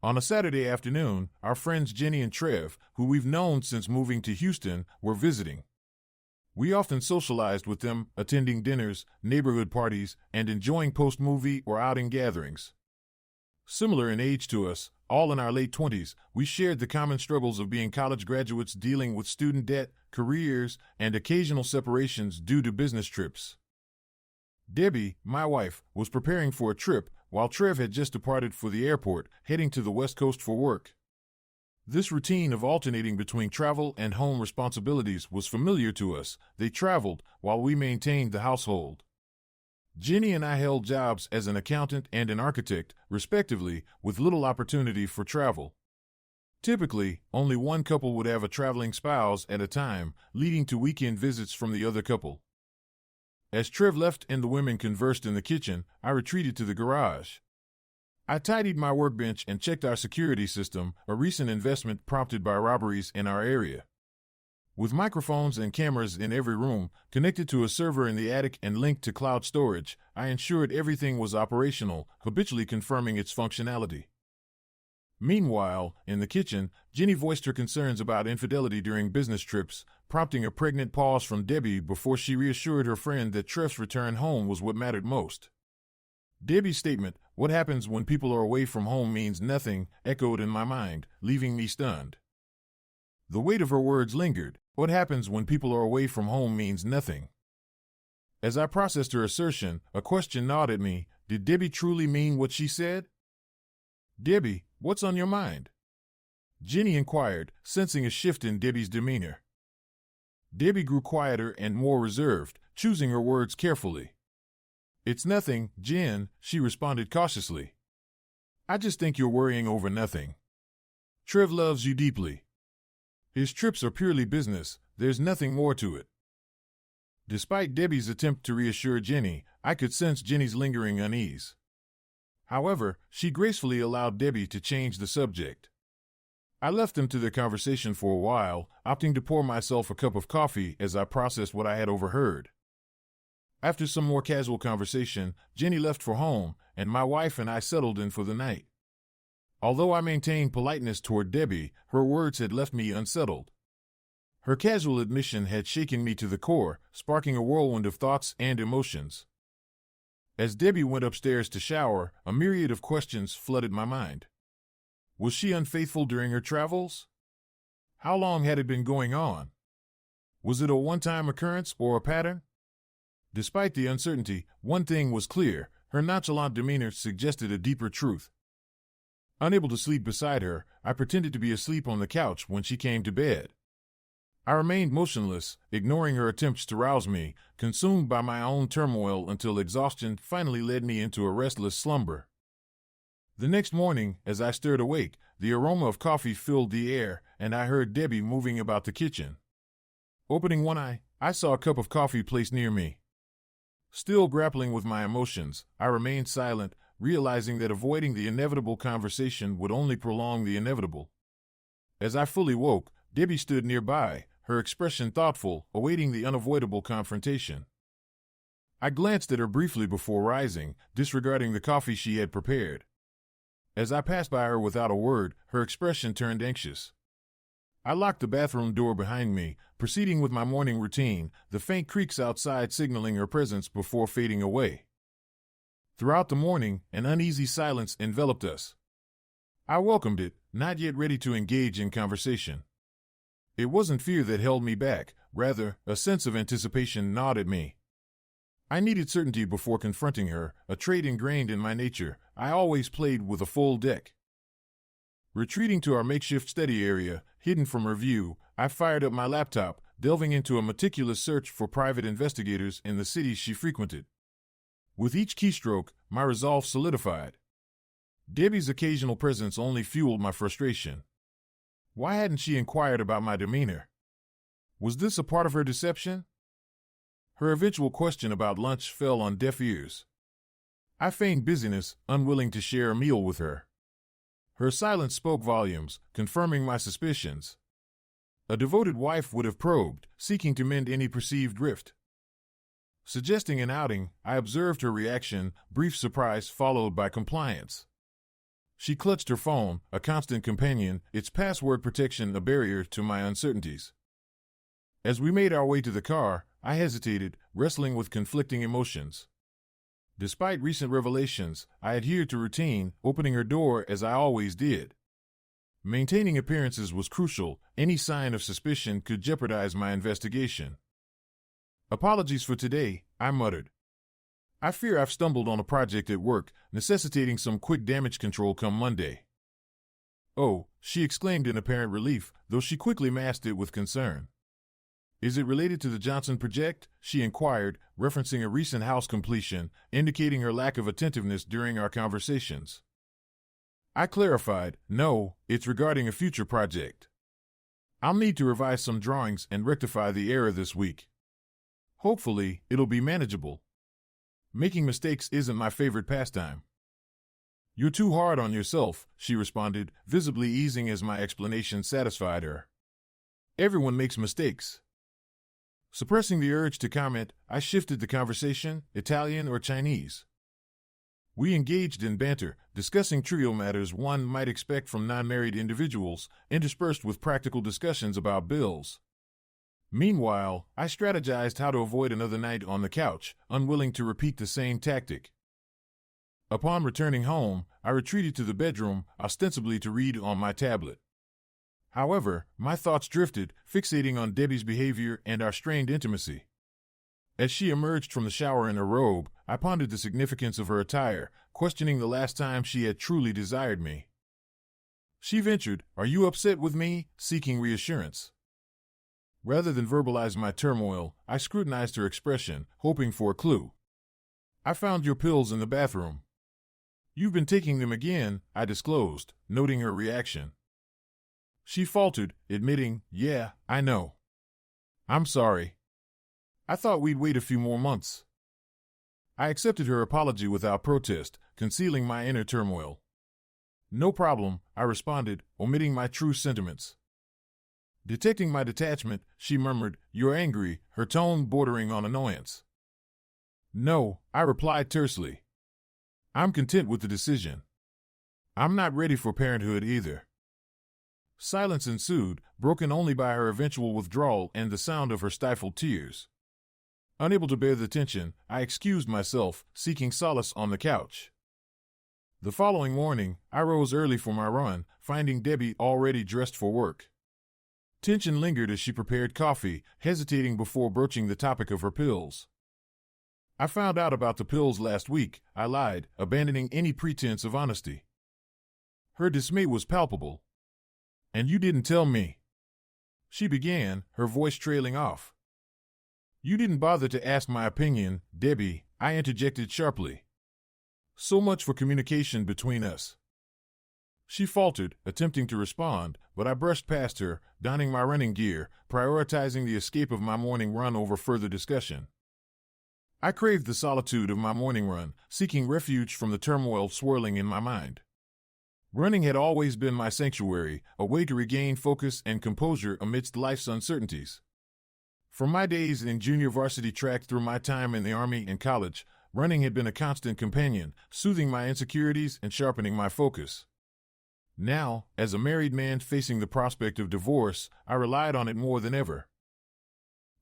On a Saturday afternoon, our friends Jenny and Trev, who we've known since moving to Houston, were visiting. We often socialized with them, attending dinners, neighborhood parties, and enjoying post-movie or outing gatherings. Similar in age to us, all in our late 20s, we shared the common struggles of being college graduates dealing with student debt, careers, and occasional separations due to business trips. Debbie, my wife, was preparing for a trip, while Trev had just departed for the airport, heading to the West Coast for work. This routine of alternating between travel and home responsibilities was familiar to us. They traveled, while we maintained the household. Jenny and I held jobs as an accountant and an architect, respectively, with little opportunity for travel. Typically, only one couple would have a traveling spouse at a time, leading to weekend visits from the other couple. As Trev left and the women conversed in the kitchen, I retreated to the garage. I tidied my workbench and checked our security system, a recent investment prompted by robberies in our area. With microphones and cameras in every room, connected to a server in the attic and linked to cloud storage, I ensured everything was operational, habitually confirming its functionality. Meanwhile, in the kitchen, Jenny voiced her concerns about infidelity during business trips, prompting a pregnant pause from Debbie before she reassured her friend that Trev's return home was what mattered most. Debbie's statement, "What happens when people are away from home means nothing," echoed in my mind, leaving me stunned. The weight of her words lingered. What happens when people are away from home means nothing. As I processed her assertion, a question gnawed at me. Did Debbie truly mean what she said? "Debbie, what's on your mind?" Jenny inquired, sensing a shift in Debbie's demeanor. Debbie grew quieter and more reserved, choosing her words carefully. "It's nothing, Jen," she responded cautiously. "I just think you're worrying over nothing. Trev loves you deeply. His trips are purely business, there's nothing more to it." Despite Debbie's attempt to reassure Jenny, I could sense Jenny's lingering unease. However, she gracefully allowed Debbie to change the subject. I left them to their conversation for a while, opting to pour myself a cup of coffee as I processed what I had overheard. After some more casual conversation, Jenny left for home, and my wife and I settled in for the night. Although I maintained politeness toward Debbie, her words had left me unsettled. Her casual admission had shaken me to the core, sparking a whirlwind of thoughts and emotions. As Debbie went upstairs to shower, a myriad of questions flooded my mind. Was she unfaithful during her travels? How long had it been going on? Was it a one-time occurrence or a pattern? Despite the uncertainty, one thing was clear: her nonchalant demeanor suggested a deeper truth. Unable to sleep beside her, I pretended to be asleep on the couch when she came to bed. I remained motionless, ignoring her attempts to rouse me, consumed by my own turmoil until exhaustion finally led me into a restless slumber. The next morning, as I stirred awake, the aroma of coffee filled the air, and I heard Debbie moving about the kitchen. Opening one eye, I saw a cup of coffee placed near me. Still grappling with my emotions, I remained silent, realizing that avoiding the inevitable conversation would only prolong the inevitable. As I fully woke, Debbie stood nearby, her expression thoughtful, awaiting the unavoidable confrontation. I glanced at her briefly before rising, disregarding the coffee she had prepared. As I passed by her without a word, her expression turned anxious. I locked the bathroom door behind me, proceeding with my morning routine, the faint creaks outside signaling her presence before fading away. Throughout the morning, an uneasy silence enveloped us. I welcomed it, not yet ready to engage in conversation. It wasn't fear that held me back, rather, a sense of anticipation gnawed at me. I needed certainty before confronting her, a trait ingrained in my nature. I always played with a full deck. Retreating to our makeshift study area, hidden from her view, I fired up my laptop, delving into a meticulous search for private investigators in the cities she frequented. With each keystroke, my resolve solidified. Debbie's occasional presence only fueled my frustration. Why hadn't she inquired about my demeanor? Was this a part of her deception? Her eventual question about lunch fell on deaf ears. I feigned busyness, unwilling to share a meal with her. Her silence spoke volumes, confirming my suspicions. A devoted wife would have probed, seeking to mend any perceived rift. Suggesting an outing, I observed her reaction, brief surprise followed by compliance. She clutched her phone, a constant companion, its password protection a barrier to my uncertainties. As we made our way to the car, I hesitated, wrestling with conflicting emotions. Despite recent revelations, I adhered to routine, opening her door as I always did. Maintaining appearances was crucial. Any sign of suspicion could jeopardize my investigation. "Apologies for today," I muttered. "I fear I've stumbled on a project at work, necessitating some quick damage control come Monday." "Oh," she exclaimed in apparent relief, though she quickly masked it with concern. "Is it related to the Johnson project?" she inquired, referencing a recent house completion, indicating her lack of attentiveness during our conversations. I clarified, "No, it's regarding a future project. I'll need to revise some drawings and rectify the error this week. Hopefully, it'll be manageable. Making mistakes isn't my favorite pastime." "You're too hard on yourself," she responded, visibly easing as my explanation satisfied her. "Everyone makes mistakes." Suppressing the urge to comment, I shifted the conversation, Italian or Chinese. We engaged in banter, discussing trivial matters one might expect from non-married individuals, interspersed with practical discussions about bills. Meanwhile, I strategized how to avoid another night on the couch, unwilling to repeat the same tactic. Upon returning home, I retreated to the bedroom, ostensibly to read on my tablet. However, my thoughts drifted, fixating on Debbie's behavior and our strained intimacy. As she emerged from the shower in her robe, I pondered the significance of her attire, questioning the last time she had truly desired me. She ventured, "Are you upset with me?" seeking reassurance. Rather than verbalize my turmoil, I scrutinized her expression, hoping for a clue. "I found your pills in the bathroom." "You've been taking them again," I disclosed, noting her reaction. She faltered, admitting, "Yeah, I know. I'm sorry. I thought we'd wait a few more months." I accepted her apology without protest, concealing my inner turmoil. "No problem," I responded, omitting my true sentiments. Detecting my detachment, she murmured, "You're angry," her tone bordering on annoyance. "No," I replied tersely. "I'm content with the decision. I'm not ready for parenthood either." Silence ensued, broken only by her eventual withdrawal and the sound of her stifled tears. Unable to bear the tension, I excused myself, seeking solace on the couch. The following morning, I rose early for my run, finding Debbie already dressed for work. Tension lingered as she prepared coffee, hesitating before broaching the topic of her pills. "I found out about the pills last week," I lied, abandoning any pretense of honesty. Her dismay was palpable. "And you didn't tell me," she began, her voice trailing off. "You didn't bother to ask my opinion, Debbie," I interjected sharply. "So much for communication between us." She faltered, attempting to respond, but I brushed past her, donning my running gear, prioritizing the escape of my morning run over further discussion. I craved the solitude of my morning run, seeking refuge from the turmoil swirling in my mind. Running had always been my sanctuary, a way to regain focus and composure amidst life's uncertainties. From my days in junior varsity track through my time in the Army and college, running had been a constant companion, soothing my insecurities and sharpening my focus. Now, as a married man facing the prospect of divorce, I relied on it more than ever.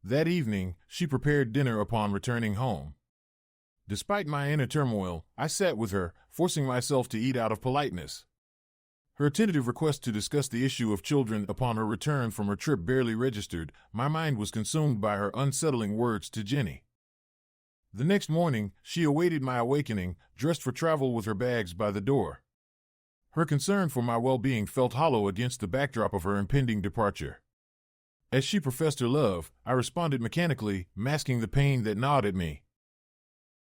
That evening, she prepared dinner upon returning home. Despite my inner turmoil, I sat with her, forcing myself to eat out of politeness. Her tentative request to discuss the issue of children upon her return from her trip barely registered. My mind was consumed by her unsettling words to Jenny. The next morning, she awaited my awakening, dressed for travel with her bags by the door. Her concern for my well-being felt hollow against the backdrop of her impending departure. As she professed her love, I responded mechanically, masking the pain that gnawed at me.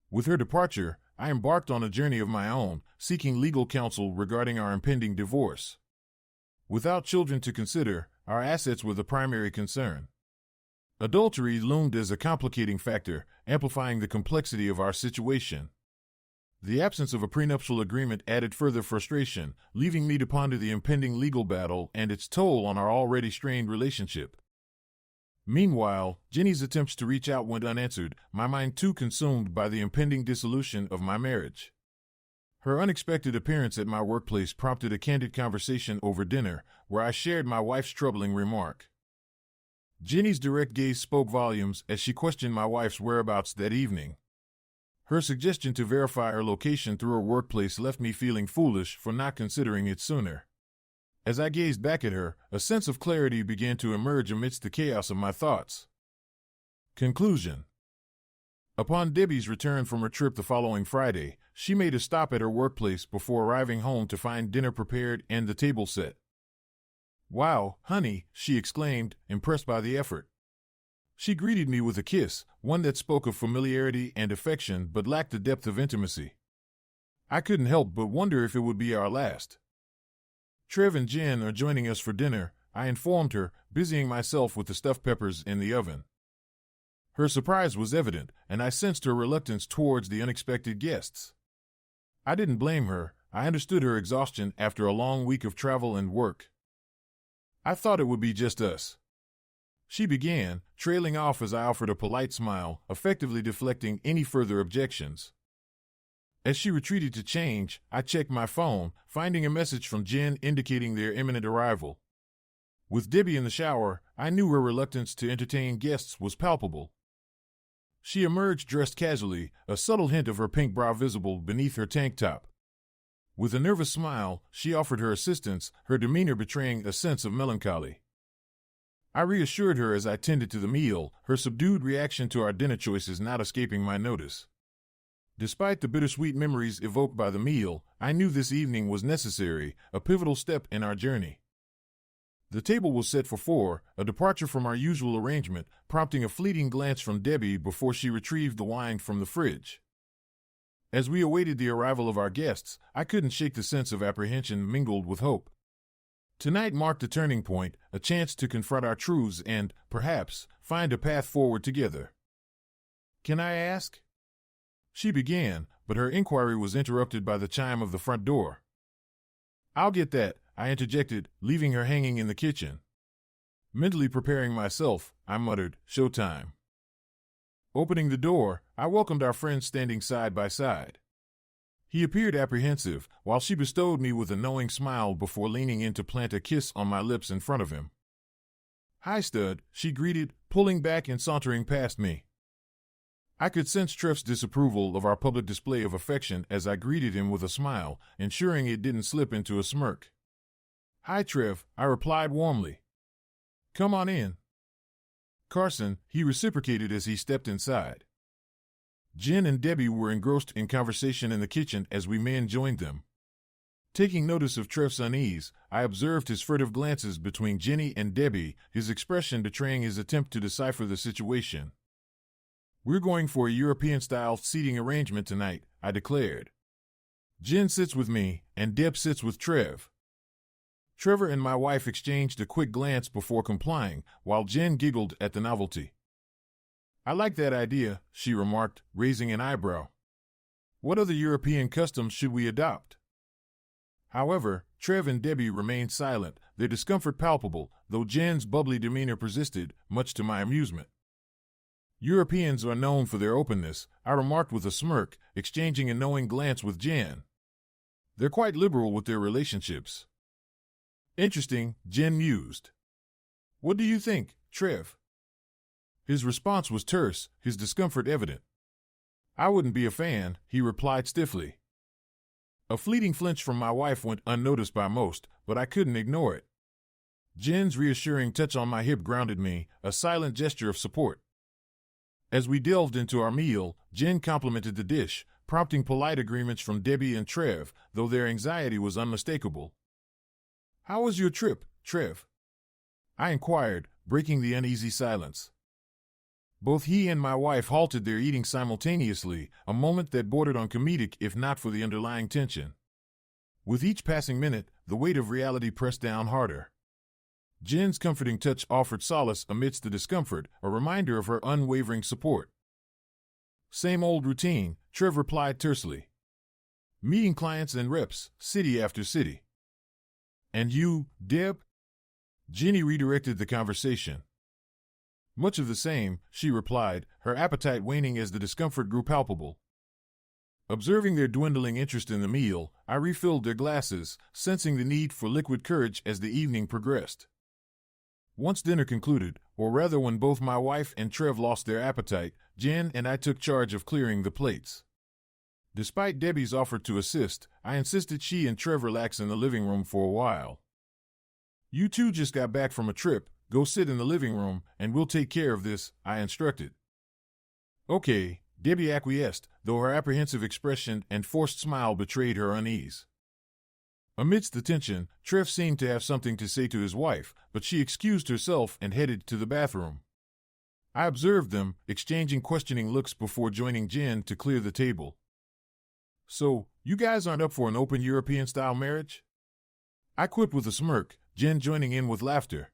With her departure, I embarked on a journey of my own, seeking legal counsel regarding our impending divorce. Without children to consider, our assets were the primary concern. Adultery loomed as a complicating factor, amplifying the complexity of our situation. The absence of a prenuptial agreement added further frustration, leaving me to ponder the impending legal battle and its toll on our already strained relationship. Meanwhile, Jenny's attempts to reach out went unanswered, my mind too consumed by the impending dissolution of my marriage. Her unexpected appearance at my workplace prompted a candid conversation over dinner, where I shared my wife's troubling remark. Jenny's direct gaze spoke volumes as she questioned my wife's whereabouts that evening. Her suggestion to verify her location through her workplace left me feeling foolish for not considering it sooner. As I gazed back at her, a sense of clarity began to emerge amidst the chaos of my thoughts. Conclusion. Upon Debbie's return from her trip the following Friday, she made a stop at her workplace before arriving home to find dinner prepared and the table set. "Wow, honey," she exclaimed, impressed by the effort. She greeted me with a kiss, one that spoke of familiarity and affection but lacked the depth of intimacy. I couldn't help but wonder if it would be our last. "Trev and Jen are joining us for dinner," I informed her, busying myself with the stuffed peppers in the oven. Her surprise was evident, and I sensed her reluctance towards the unexpected guests. I didn't blame her. I understood her exhaustion after a long week of travel and work. "I thought it would be just us," she began, trailing off as I offered a polite smile, effectively deflecting any further objections. As she retreated to change, I checked my phone, finding a message from Jen indicating their imminent arrival. With Debbie in the shower, I knew her reluctance to entertain guests was palpable. She emerged dressed casually, a subtle hint of her pink bra visible beneath her tank top. With a nervous smile, she offered her assistance, her demeanor betraying a sense of melancholy. I reassured her as I tended to the meal, her subdued reaction to our dinner choices not escaping my notice. Despite the bittersweet memories evoked by the meal, I knew this evening was necessary, a pivotal step in our journey. The table was set for 4, a departure from our usual arrangement, prompting a fleeting glance from Debbie before she retrieved the wine from the fridge. As we awaited the arrival of our guests, I couldn't shake the sense of apprehension mingled with hope. Tonight marked a turning point, a chance to confront our truths and, perhaps, find a path forward together. "Can I ask?" she began, but her inquiry was interrupted by the chime of the front door. "I'll get that," I interjected, leaving her hanging in the kitchen. Mentally preparing myself, I muttered, "Showtime." Opening the door, I welcomed our friends standing side by side. He appeared apprehensive, while she bestowed me with a knowing smile before leaning in to plant a kiss on my lips in front of him. "Hi, stud," she greeted, pulling back and sauntering past me. I could sense Trev's disapproval of our public display of affection as I greeted him with a smile, ensuring it didn't slip into a smirk. "Hi, Trev," I replied warmly. "Come on in." "Carson," he reciprocated as he stepped inside. Jen and Debbie were engrossed in conversation in the kitchen as we men joined them. Taking notice of Trev's unease, I observed his furtive glances between Jenny and Debbie, his expression betraying his attempt to decipher the situation. "We're going for a European-style seating arrangement tonight," I declared. "Jen sits with me, and Deb sits with Trev." Trevor and my wife exchanged a quick glance before complying, while Jen giggled at the novelty. "I like that idea," she remarked, raising an eyebrow. "What other European customs should we adopt?" However, Trev and Debbie remained silent, their discomfort palpable, though Jen's bubbly demeanor persisted, much to my amusement. "Europeans are known for their openness," I remarked with a smirk, exchanging a knowing glance with Jen. "They're quite liberal with their relationships." "Interesting," Jen mused. "What do you think, Trev?" His response was terse, his discomfort evident. "I wouldn't be a fan," he replied stiffly. A fleeting flinch from my wife went unnoticed by most, but I couldn't ignore it. Jen's reassuring touch on my hip grounded me, a silent gesture of support. As we delved into our meal, Jen complimented the dish, prompting polite agreements from Debbie and Trev, though their anxiety was unmistakable. "How was your trip, Trev?" I inquired, breaking the uneasy silence. Both he and my wife halted their eating simultaneously, a moment that bordered on comedic if not for the underlying tension. With each passing minute, the weight of reality pressed down harder. Jen's comforting touch offered solace amidst the discomfort, a reminder of her unwavering support. "Same old routine," Trev replied tersely. "Meeting clients and reps, city after city." "And you, Deb?" Jenny redirected the conversation. "Much of the same," she replied, her appetite waning as the discomfort grew palpable. Observing their dwindling interest in the meal, I refilled their glasses, sensing the need for liquid courage as the evening progressed. Once dinner concluded, or rather when both my wife and Trev lost their appetite, Jen and I took charge of clearing the plates. Despite Debbie's offer to assist, I insisted she and Trev relax in the living room for a while. "You two just got back from a trip, go sit in the living room, and we'll take care of this," I instructed. "Okay," Debbie acquiesced, though her apprehensive expression and forced smile betrayed her unease. Amidst the tension, Trev seemed to have something to say to his wife, but she excused herself and headed to the bathroom. I observed them, exchanging questioning looks before joining Jen to clear the table. "So, you guys aren't up for an open European-style marriage?" I quipped with a smirk, Jen joining in with laughter.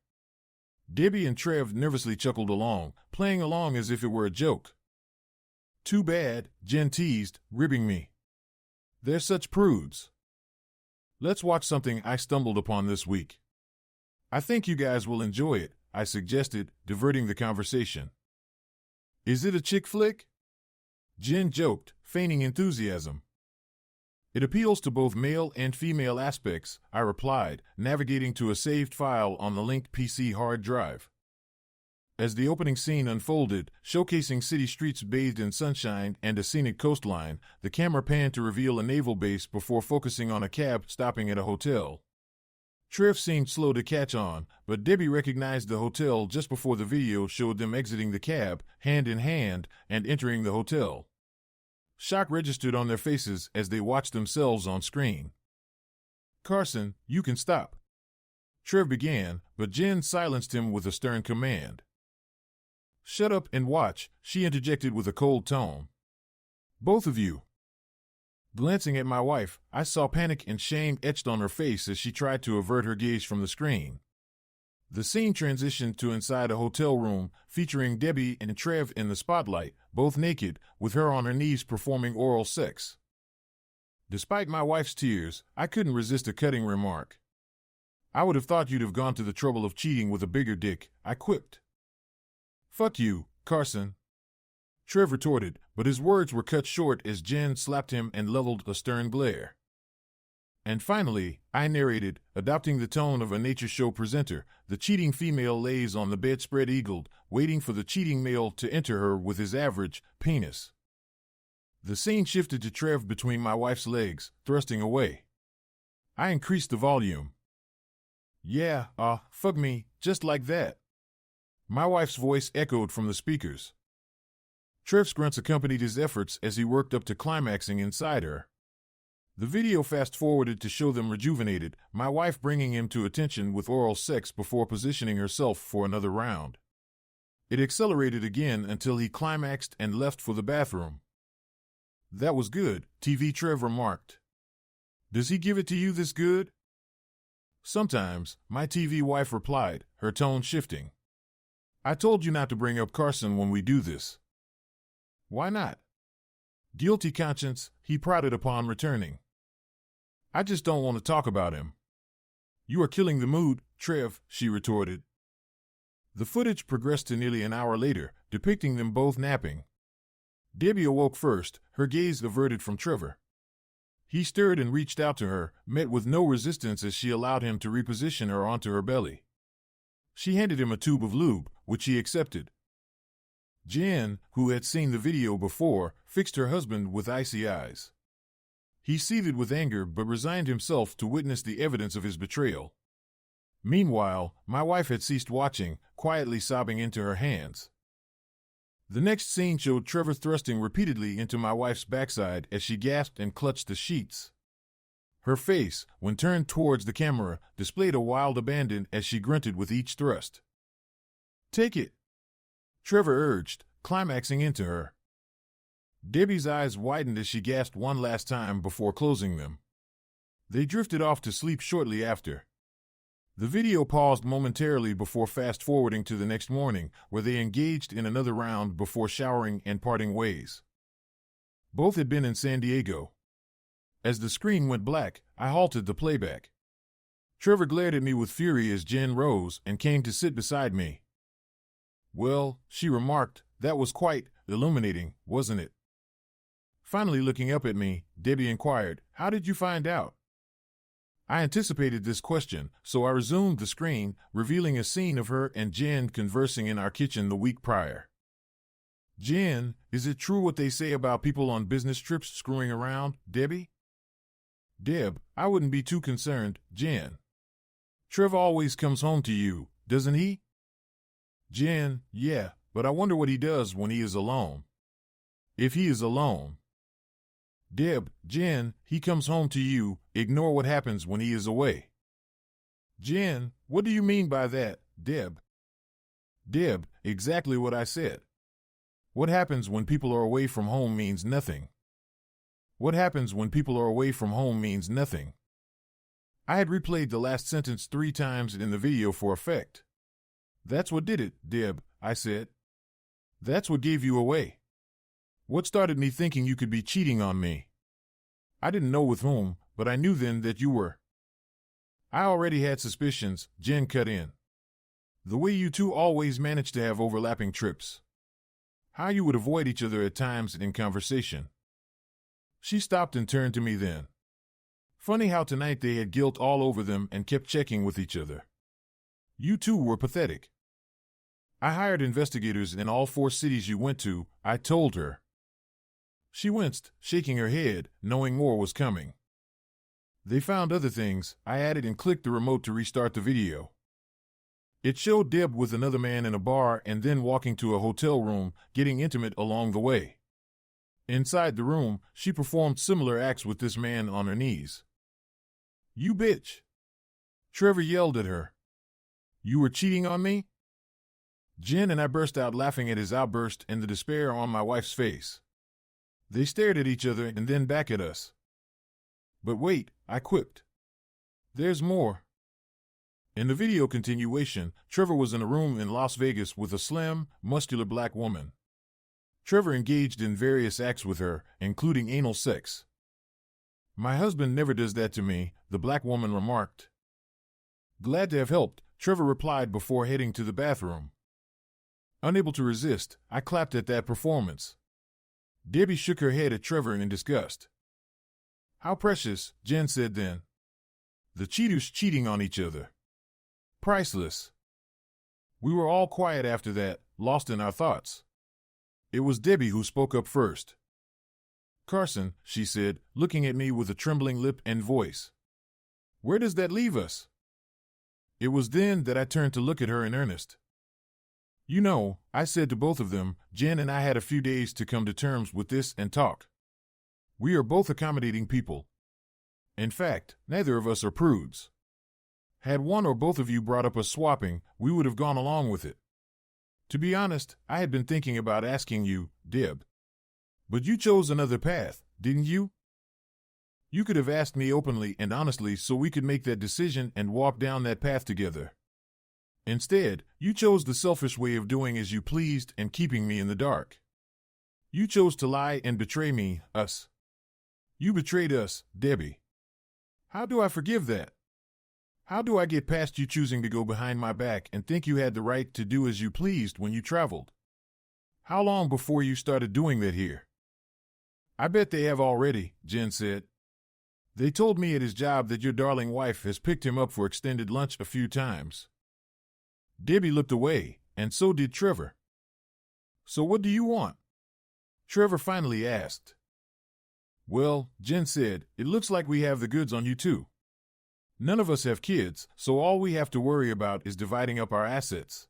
Debbie and Trev nervously chuckled along, playing along as if it were a joke. "Too bad," Jen teased, ribbing me. "They're such prudes." "Let's watch something I stumbled upon this week. I think you guys will enjoy it," I suggested, diverting the conversation. "Is it a chick flick?" Jen joked, feigning enthusiasm. "It appeals to both male and female aspects," I replied, navigating to a saved file on the linked PC hard drive. As the opening scene unfolded, showcasing city streets bathed in sunshine and a scenic coastline, the camera panned to reveal a naval base before focusing on a cab stopping at a hotel. Trev seemed slow to catch on, but Debbie recognized the hotel just before the video showed them exiting the cab, hand in hand, and entering the hotel. Shock registered on their faces as they watched themselves on screen. "Carson, you can stop," Trev began, but Jen silenced him with a stern command. "Shut up and watch," she interjected with a cold tone. "Both of you." Glancing at my wife, I saw panic and shame etched on her face as she tried to avert her gaze from the screen. The scene transitioned to inside a hotel room, featuring Debbie and Trev in the spotlight, both naked, with her on her knees performing oral sex. Despite my wife's tears, I couldn't resist a cutting remark. "I would have thought you'd have gone to the trouble of cheating with a bigger dick," I quipped. "Fuck you, Carson," Trev retorted, but his words were cut short as Jen slapped him and leveled a stern glare. And finally, I narrated, adopting the tone of a nature show presenter, the cheating female lays on the bed spread-eagled, waiting for the cheating male to enter her with his average penis. The scene shifted to Trev between my wife's legs, thrusting away. I increased the volume. "Yeah, fuck me, just like that." My wife's voice echoed from the speakers. Trev's grunts accompanied his efforts as he worked up to climaxing inside her. The video fast-forwarded to show them rejuvenated, my wife bringing him to attention with oral sex before positioning herself for another round. It accelerated again until he climaxed and left for the bathroom. "That was good," TV Trev remarked. "Does he give it to you this good?" "Sometimes," my TV wife replied, her tone shifting. "I told you not to bring up Carson when we do this." "Why not?" Guilty conscience, he prodded upon returning. "I just don't want to talk about him." "You are killing the mood, Trev," she retorted. The footage progressed to nearly an hour later, depicting them both napping. Debbie awoke first, her gaze averted from Trevor. He stirred and reached out to her, met with no resistance as she allowed him to reposition her onto her belly. She handed him a tube of lube, which he accepted. Jen, who had seen the video before, fixed her husband with icy eyes. He seethed with anger but resigned himself to witness the evidence of his betrayal. Meanwhile, my wife had ceased watching, quietly sobbing into her hands. The next scene showed Trevor thrusting repeatedly into my wife's backside as she gasped and clutched the sheets. Her face, when turned towards the camera, displayed a wild abandon as she grunted with each thrust. "Take it," Trevor urged, climaxing into her. Debbie's eyes widened as she gasped one last time before closing them. They drifted off to sleep shortly after. The video paused momentarily before fast-forwarding to the next morning, where they engaged in another round before showering and parting ways. Both had been in San Diego. As the screen went black, I halted the playback. Trevor glared at me with fury as Jen rose and came to sit beside me. "Well," she remarked, "that was quite illuminating, wasn't it?" Finally looking up at me, Debbie inquired, "How did you find out?" I anticipated this question, so I resumed the screen, revealing a scene of her and Jen conversing in our kitchen the week prior. "Jen, is it true what they say about people on business trips screwing around, Debbie?" "Deb, I wouldn't be too concerned, Jen. Trev always comes home to you, doesn't he?" "Jen, yeah, but I wonder what he does when he is alone. If he is alone." "Deb, Jen, he comes home to you, ignore what happens when he is away." "Jen, what do you mean by that, Deb?" "Deb, exactly what I said. What happens when people are away from home means nothing. What happens when people are away from home means nothing." I had replayed the last sentence 3 times in the video for effect. "That's what did it, Deb," I said. "That's what gave you away. What started me thinking you could be cheating on me? I didn't know with whom, but I knew then that you were." "I already had suspicions," Jen cut in. "The way you two always managed to have overlapping trips. How you would avoid each other at times in conversation." She stopped and turned to me then. "Funny how tonight they had guilt all over them and kept checking with each other. You two were pathetic. I hired investigators in all 4 cities you went to," I told her. She winced, shaking her head, knowing more was coming. "They found other things," I added and clicked the remote to restart the video. It showed Deb with another man in a bar and then walking to a hotel room, getting intimate along the way. Inside the room, she performed similar acts with this man on her knees. "You bitch!" Trevor yelled at her. "You were cheating on me?" Jen and I burst out laughing at his outburst and the despair on my wife's face. They stared at each other and then back at us. "But wait," I quipped. "There's more." In the video continuation, Trevor was in a room in Las Vegas with a slim, muscular black woman. Trevor engaged in various acts with her, including anal sex. "My husband never does that to me," the black woman remarked. "Glad to have helped," Trevor replied before heading to the bathroom. Unable to resist, I clapped at that performance. Debbie shook her head at Trevor in disgust. "How precious," Jen said then. "The cheaters cheating on each other. Priceless." We were all quiet after that, lost in our thoughts. It was Debbie who spoke up first. "Carson," she said, looking at me with a trembling lip and voice. "Where does that leave us?" It was then that I turned to look at her in earnest. "You know," I said to both of them, "Jen and I had a few days to come to terms with this and talk. We are both accommodating people. In fact, neither of us are prudes. Had one or both of you brought up a swapping, we would have gone along with it. To be honest, I had been thinking about asking you, Deb. But you chose another path, didn't you? You could have asked me openly and honestly so we could make that decision and walk down that path together. Instead, you chose the selfish way of doing as you pleased and keeping me in the dark. You chose to lie and betray me, us. You betrayed us, Debbie. How do I forgive that? How do I get past you choosing to go behind my back and think you had the right to do as you pleased when you traveled? How long before you started doing that here?" "I bet they have already," Jen said. "They told me at his job that your darling wife has picked him up for extended lunch a few times." Debbie looked away, and so did Trevor. "So what do you want?" Trevor finally asked. "Well," Jen said, "it looks like we have the goods on you too. None of us have kids, so all we have to worry about is dividing up our assets.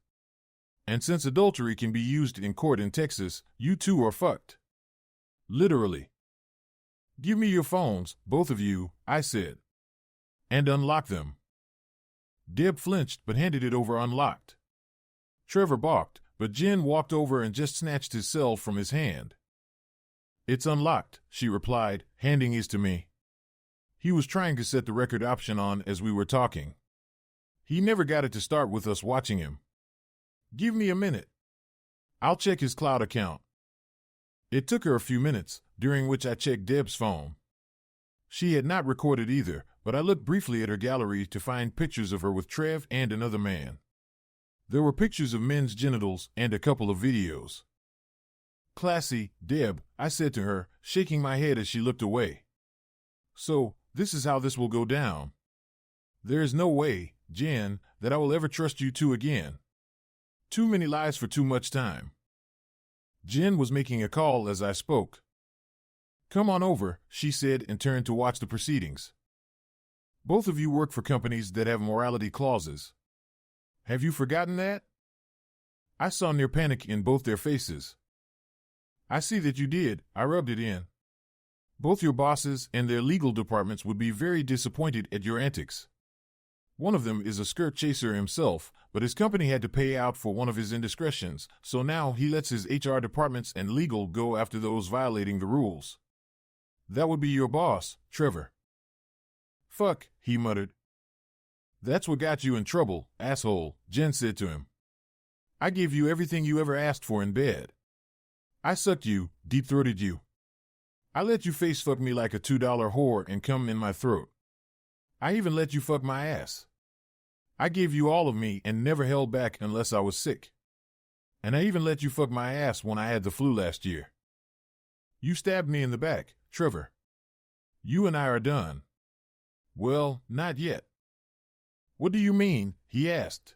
And since adultery can be used in court in Texas, you two are fucked. Literally. Give me your phones, both of you," I said. "And unlock them." Deb flinched but handed it over unlocked. Trevor balked, but Jen walked over and just snatched his cell from his hand. "It's unlocked," she replied, handing his to me. He was trying to set the record option on as we were talking. He never got it to start with us watching him. "Give me a minute. I'll check his cloud account." It took her a few minutes, during which I checked Deb's phone. She had not recorded either, but I looked briefly at her gallery to find pictures of her with Trev and another man. There were pictures of men's genitals and a couple of videos. Classy, Deb, I said to her, shaking my head as she looked away. So, this is how this will go down. There is no way, Jen, that I will ever trust you two again. Too many lies for too much time. Jen was making a call as I spoke. Come on over, she said and turned to watch the proceedings. Both of you work for companies that have morality clauses. Have you forgotten that? I saw near panic in both their faces. I see that you did, I rubbed it in. Both your bosses and their legal departments would be very disappointed at your antics. One of them is a skirt chaser himself, but his company had to pay out for one of his indiscretions, so now he lets his HR departments and legal go after those violating the rules. That would be your boss, Trevor. Fuck, he muttered. That's what got you in trouble, asshole, Jen said to him. I gave you everything you ever asked for in bed. I sucked you, deep-throated you. I let you face fuck me like a $2 whore and come in my throat. I even let you fuck my ass. I gave you all of me and never held back unless I was sick. And I even let you fuck my ass when I had the flu last year. You stabbed me in the back, Trevor. You and I are done. Well, not yet. What do you mean? He asked.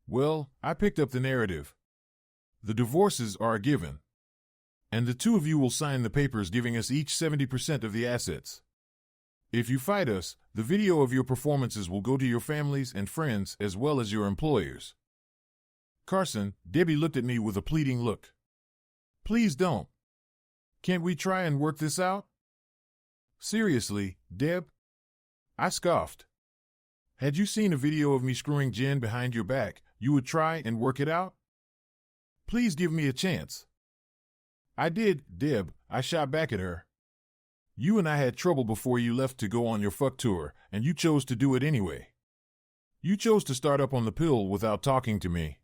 Well, I picked up the narrative. The divorces are a given. And the two of you will sign the papers giving us each 70% of the assets. If you fight us, the video of your performances will go to your families and friends as well as your employers. Carson, Debbie looked at me with a pleading look. Please don't. Can't we try and work this out? Seriously, Deb? I scoffed. Had you seen a video of me screwing Jen behind your back, you would try and work it out? Please give me a chance. I did, Deb, I shot back at her. You and I had trouble before you left to go on your fuck tour, and you chose to do it anyway. You chose to start up on the pill without talking to me.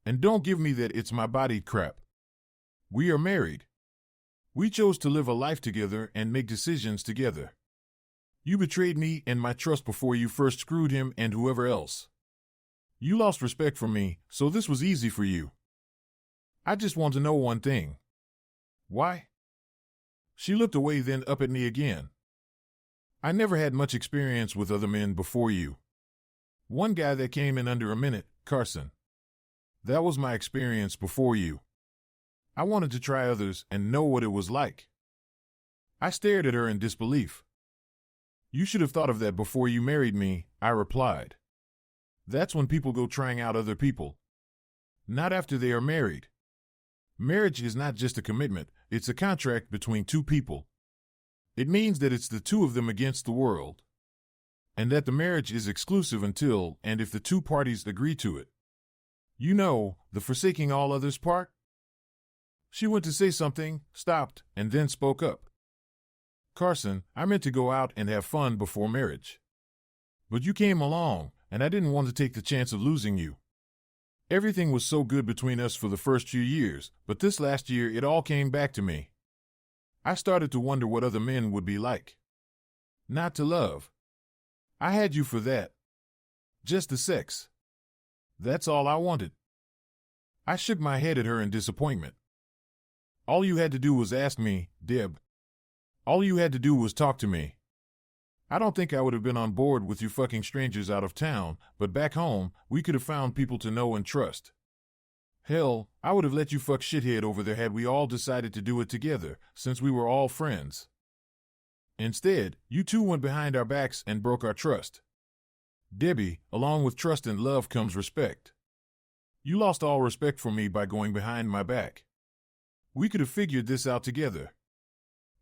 And don't give me that it's my body crap. We are married. We chose to live a life together and make decisions together. You betrayed me and my trust before you first screwed him and whoever else. You lost respect for me, so this was easy for you. I just want to know one thing. Why? She looked away, then up at me again. I never had much experience with other men before you. One guy that came in under a minute, Carson. That was my experience before you. I wanted to try others and know what it was like. I stared at her in disbelief. You should have thought of that before you married me, I replied. That's when people go trying out other people. Not after they are married. Marriage is not just a commitment, it's a contract between two people. It means that it's the two of them against the world. And that the marriage is exclusive until and if the two parties agree to it. You know, the forsaking all others part? She went to say something, stopped, and then spoke up. Carson, I meant to go out and have fun before marriage. But you came along, and I didn't want to take the chance of losing you. Everything was so good between us for the first few years, but this last year it all came back to me. I started to wonder what other men would be like. Not to love. I had you for that. Just the sex. That's all I wanted. I shook my head at her in disappointment. All you had to do was ask me, Deb. All you had to do was talk to me. I don't think I would have been on board with you fucking strangers out of town, but back home, we could have found people to know and trust. Hell, I would have let you fuck shithead over there had we all decided to do it together, since we were all friends. Instead, you two went behind our backs and broke our trust. Debbie, along with trust and love comes respect. You lost all respect for me by going behind my back. We could have figured this out together.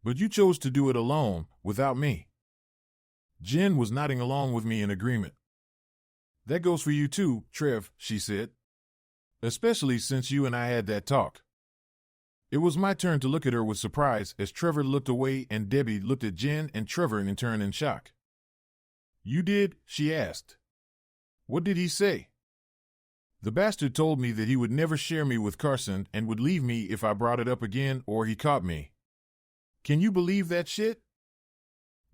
But you chose to do it alone, without me. Jen was nodding along with me in agreement. That goes for you too, Trev, she said. Especially since you and I had that talk. It was my turn to look at her with surprise as Trevor looked away and Debbie looked at Jen and Trevor in turn in shock. You did? She asked. What did he say? The bastard told me that he would never share me with Carson and would leave me if I brought it up again or he caught me. Can you believe that shit?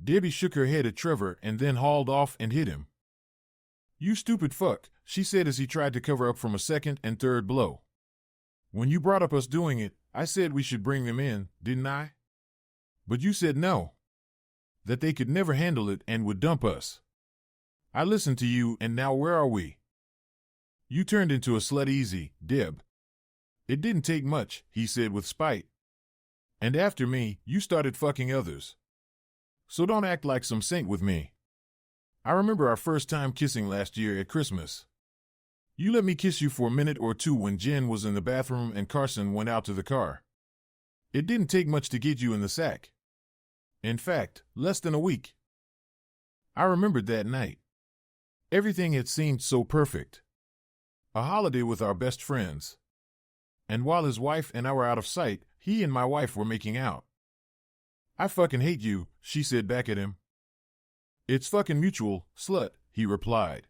Debbie shook her head at Trevor and then hauled off and hit him. You stupid fuck, she said as he tried to cover up from a second and third blow. When you brought up us doing it, I said we should bring them in, didn't I? But you said no. That they could never handle it and would dump us. I listened to you, and now where are we? You turned into a slut easy, Deb. It didn't take much, he said with spite. And after me, you started fucking others. So don't act like some saint with me. I remember our first time kissing last year at Christmas. You let me kiss you for a minute or two when Jen was in the bathroom and Carson went out to the car. It didn't take much to get you in the sack. In fact, less than a week. I remembered that night. Everything had seemed so perfect. A holiday with our best friends. And while his wife and I were out of sight, he and my wife were making out. I fucking hate you, she said back at him. It's fucking mutual, slut, he replied.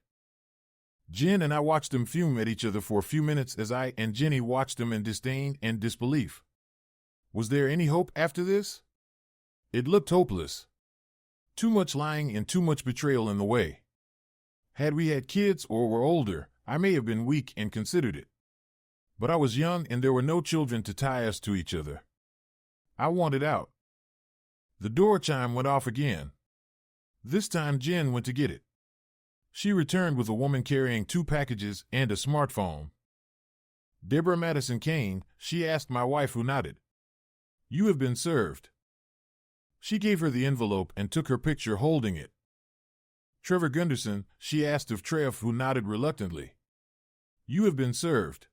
Jen and I watched them fume at each other for a few minutes as I and Jenny watched them in disdain and disbelief. Was there any hope after this? It looked hopeless. Too much lying and too much betrayal in the way. Had we had kids or were older, I may have been weak and considered it. But I was young and there were no children to tie us to each other. I wanted out. The door chime went off again. This time Jen went to get it. She returned with a woman carrying 2 packages and a smartphone. Deborah Madison came, she asked my wife, who nodded. You have been served. She gave her the envelope and took her picture holding it. Trevor Gunderson, she asked of Trev, who nodded reluctantly. You have been served.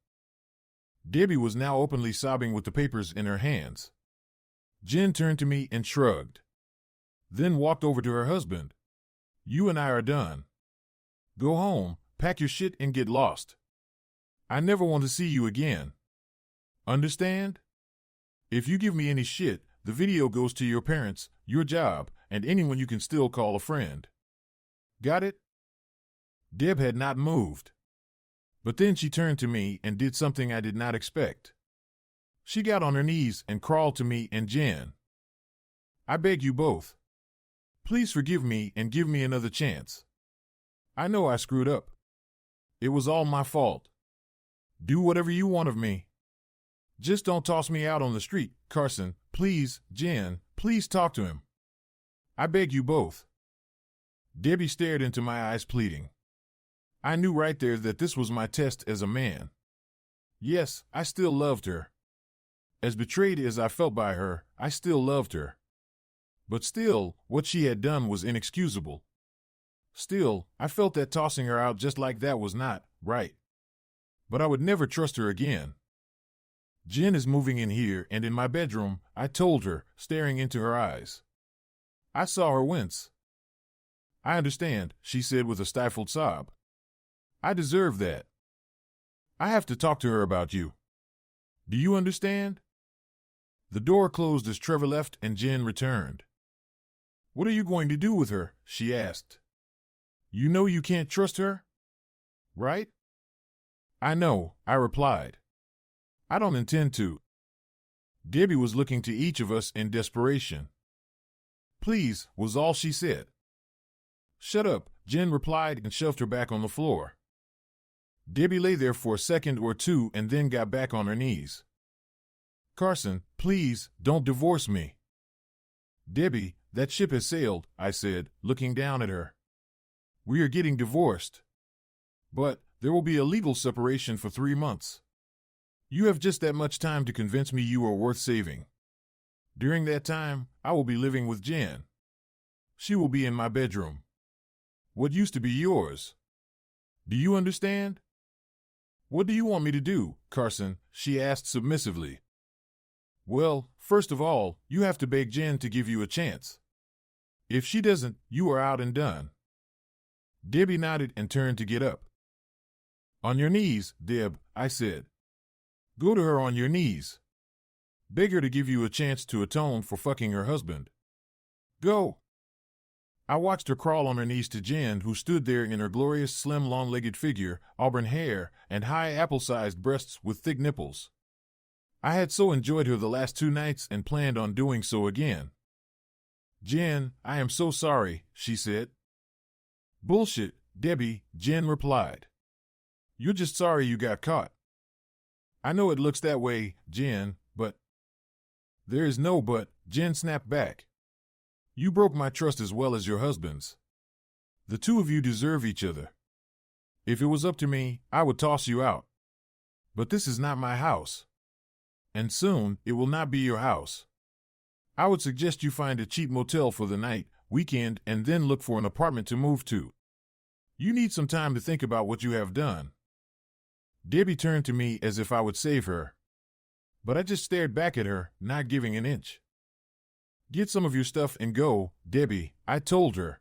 Debbie was now openly sobbing with the papers in her hands. Jen turned to me and shrugged. Then walked over to her husband. You and I are done. Go home, pack your shit and get lost. I never want to see you again. Understand? If you give me any shit, the video goes to your parents, your job, and anyone you can still call a friend. Got it? Deb had not moved. But then she turned to me and did something I did not expect. She got on her knees and crawled to me and Jen. I beg you both. Please forgive me and give me another chance. I know I screwed up. It was all my fault. Do whatever you want of me. Just don't toss me out on the street, Carson. Please, Jen, please talk to him. I beg you both. Debbie stared into my eyes, pleading. I knew right there that this was my test as a man. Yes, I still loved her. As betrayed as I felt by her, I still loved her. But still, what she had done was inexcusable. Still, I felt that tossing her out just like that was not right. But I would never trust her again. Jen is moving in here and in my bedroom, I told her, staring into her eyes. I saw her wince. I understand, she said with a stifled sob. I deserve that. I have to talk to her about you. Do you understand? The door closed as Trevor left and Jen returned. What are you going to do with her? She asked. You know you can't trust her? Right? I know, I replied. I don't intend to. Debbie was looking to each of us in desperation. Please, was all she said. Shut up, Jen replied and shoved her back on the floor. Debbie lay there for a second or two and then got back on her knees. Carson, please, don't divorce me. Debbie, that ship has sailed, I said, looking down at her. We are getting divorced. But there will be a legal separation for 3 months. You have just that much time to convince me you are worth saving. During that time, I will be living with Jen. She will be in my bedroom. What used to be yours. Do you understand? What do you want me to do, Carson? She asked submissively. Well, first of all, you have to beg Jen to give you a chance. If she doesn't, you are out and done. Debbie nodded and turned to get up. On your knees, Deb, I said. Go to her on your knees. Beg her to give you a chance to atone for fucking her husband. Go. I watched her crawl on her knees to Jen, who stood there in her glorious, slim, long-legged figure, auburn hair, and high apple-sized breasts with thick nipples. I had so enjoyed her the last 2 nights and planned on doing so again. Jen, I am so sorry, she said. Bullshit, Debbie, Jen replied. You're just sorry you got caught. I know it looks that way, Jen, but There is no but, Jen snapped back. You broke my trust as well as your husband's. The two of you deserve each other. If it was up to me, I would toss you out. But this is not my house. And soon, it will not be your house. I would suggest you find a cheap motel for the night, weekend, and then look for an apartment to move to. You need some time to think about what you have done. Debbie turned to me as if I would save her. But I just stared back at her, not giving an inch. Get some of your stuff and go, Debbie, I told her.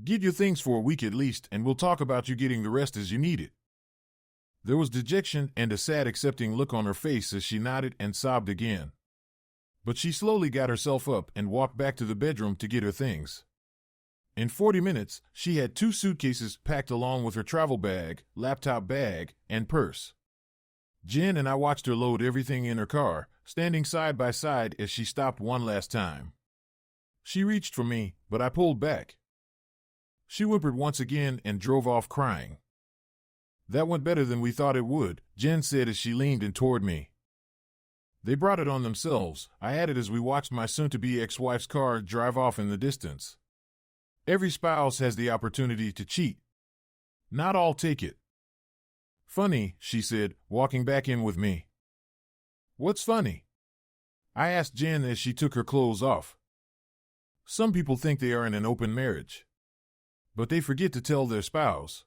Get your things for a week at least, and we'll talk about you getting the rest as you need it. There was dejection and a sad accepting look on her face as she nodded and sobbed again. But she slowly got herself up and walked back to the bedroom to get her things. In 40 minutes, she had 2 suitcases packed along with her travel bag, laptop bag, and purse. Jen and I watched her load everything in her car, standing side by side as she stopped one last time. She reached for me, but I pulled back. She whimpered once again and drove off crying. That went better than we thought it would, Jen said as she leaned in toward me. They brought it on themselves, I added as we watched my soon-to-be ex-wife's car drive off in the distance. Every spouse has the opportunity to cheat. Not all take it. Funny, she said, walking back in with me. What's funny? I asked Jen as she took her clothes off. Some people think they are in an open marriage, but they forget to tell their spouse.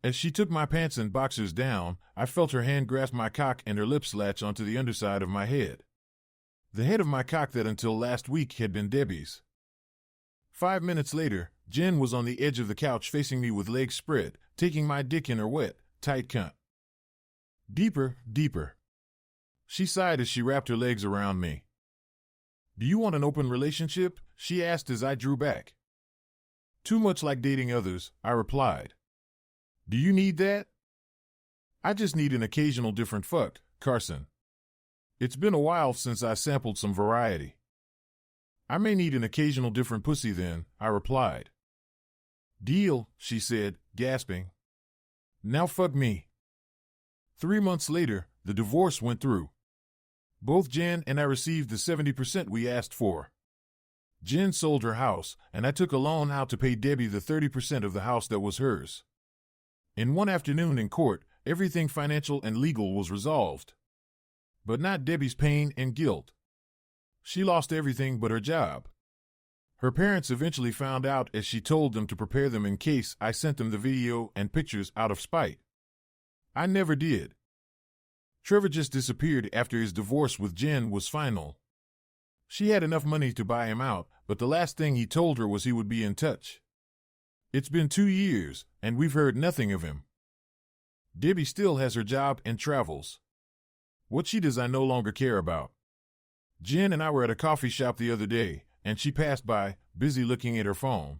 As she took my pants and boxers down, I felt her hand grasp my cock and her lips latch onto the underside of my head. The head of my cock that until last week had been Debbie's. 5 minutes later, Jen was on the edge of the couch facing me with legs spread, taking my dick in her wet, tight cunt. Deeper, deeper. She sighed as she wrapped her legs around me. Do you want an open relationship? She asked as I drew back. Too much like dating others, I replied. Do you need that? I just need an occasional different fuck, Carson. It's been a while since I sampled some variety. I may need an occasional different pussy then, I replied. Deal, she said, gasping. Now fuck me. 3 months later, the divorce went through. Both Jen and I received the 70% we asked for. Jen sold her house, and I took a loan out to pay Debbie the 30% of the house that was hers. In one afternoon in court, everything financial and legal was resolved. But not Debbie's pain and guilt. She lost everything but her job. Her parents eventually found out as she told them to prepare them in case I sent them the video and pictures out of spite. I never did. Trevor just disappeared after his divorce with Jen was final. She had enough money to buy him out, but the last thing he told her was he would be in touch. It's been 2 years, and we've heard nothing of him. Debbie still has her job and travels. What she does I no longer care about. Jen and I were at a coffee shop the other day, and she passed by, busy looking at her phone.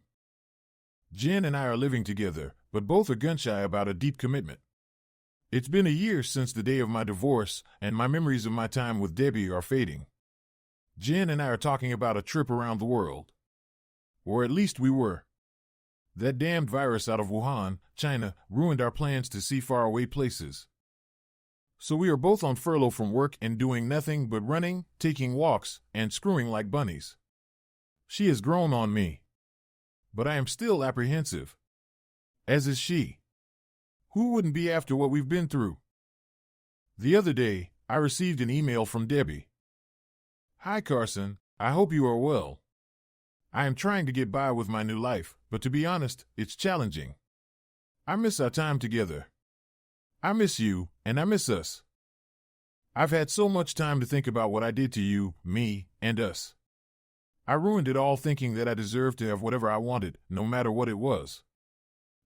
Jen and I are living together, but both are gun-shy about a deep commitment. It's been a year since the day of my divorce, and my memories of my time with Debbie are fading. Jen and I are talking about a trip around the world. Or at least we were. That damned virus out of Wuhan, China, ruined our plans to see faraway places. So we are both on furlough from work and doing nothing but running, taking walks, and screwing like bunnies. She has grown on me. But I am still apprehensive. As is she. Who wouldn't be after what we've been through? The other day, I received an email from Debbie. Hi Carson, I hope you are well. I am trying to get by with my new life, but to be honest, it's challenging. I miss our time together. I miss you, and I miss us. I've had so much time to think about what I did to you, me, and us. I ruined it all thinking that I deserved to have whatever I wanted, no matter what it was.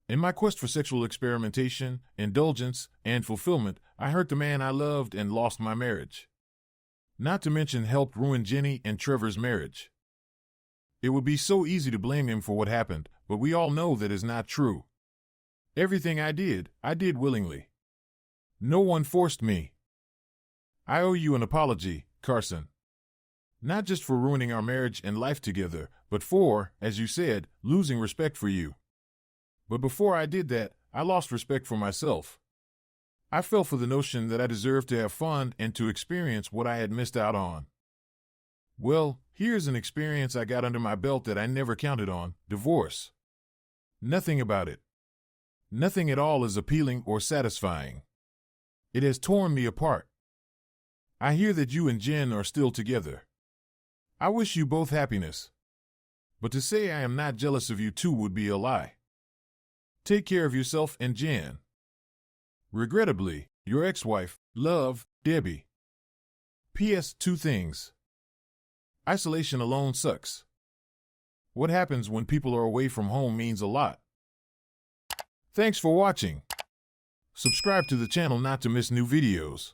In my quest for sexual experimentation, indulgence, and fulfillment, I hurt the man I loved and lost my marriage. Not to mention helped ruin Jenny and Trevor's marriage. It would be so easy to blame him for what happened, but we all know that is not true. Everything I did willingly. No one forced me. I owe you an apology, Carson. Not just for ruining our marriage and life together, but for, as you said, losing respect for you. But before I did that, I lost respect for myself. I fell for the notion that I deserved to have fun and to experience what I had missed out on. Well, here's an experience I got under my belt that I never counted on: divorce. Nothing about it. Nothing at all is appealing or satisfying. It has torn me apart. I hear that you and Jen are still together. I wish you both happiness. But to say I am not jealous of you two would be a lie. Take care of yourself and Jen. Regrettably, your ex-wife, Love, Debbie. P.S. 2 things. Isolation alone sucks. What happens when people are away from home means a lot. Thanks for watching. Subscribe to the channel not to miss new videos.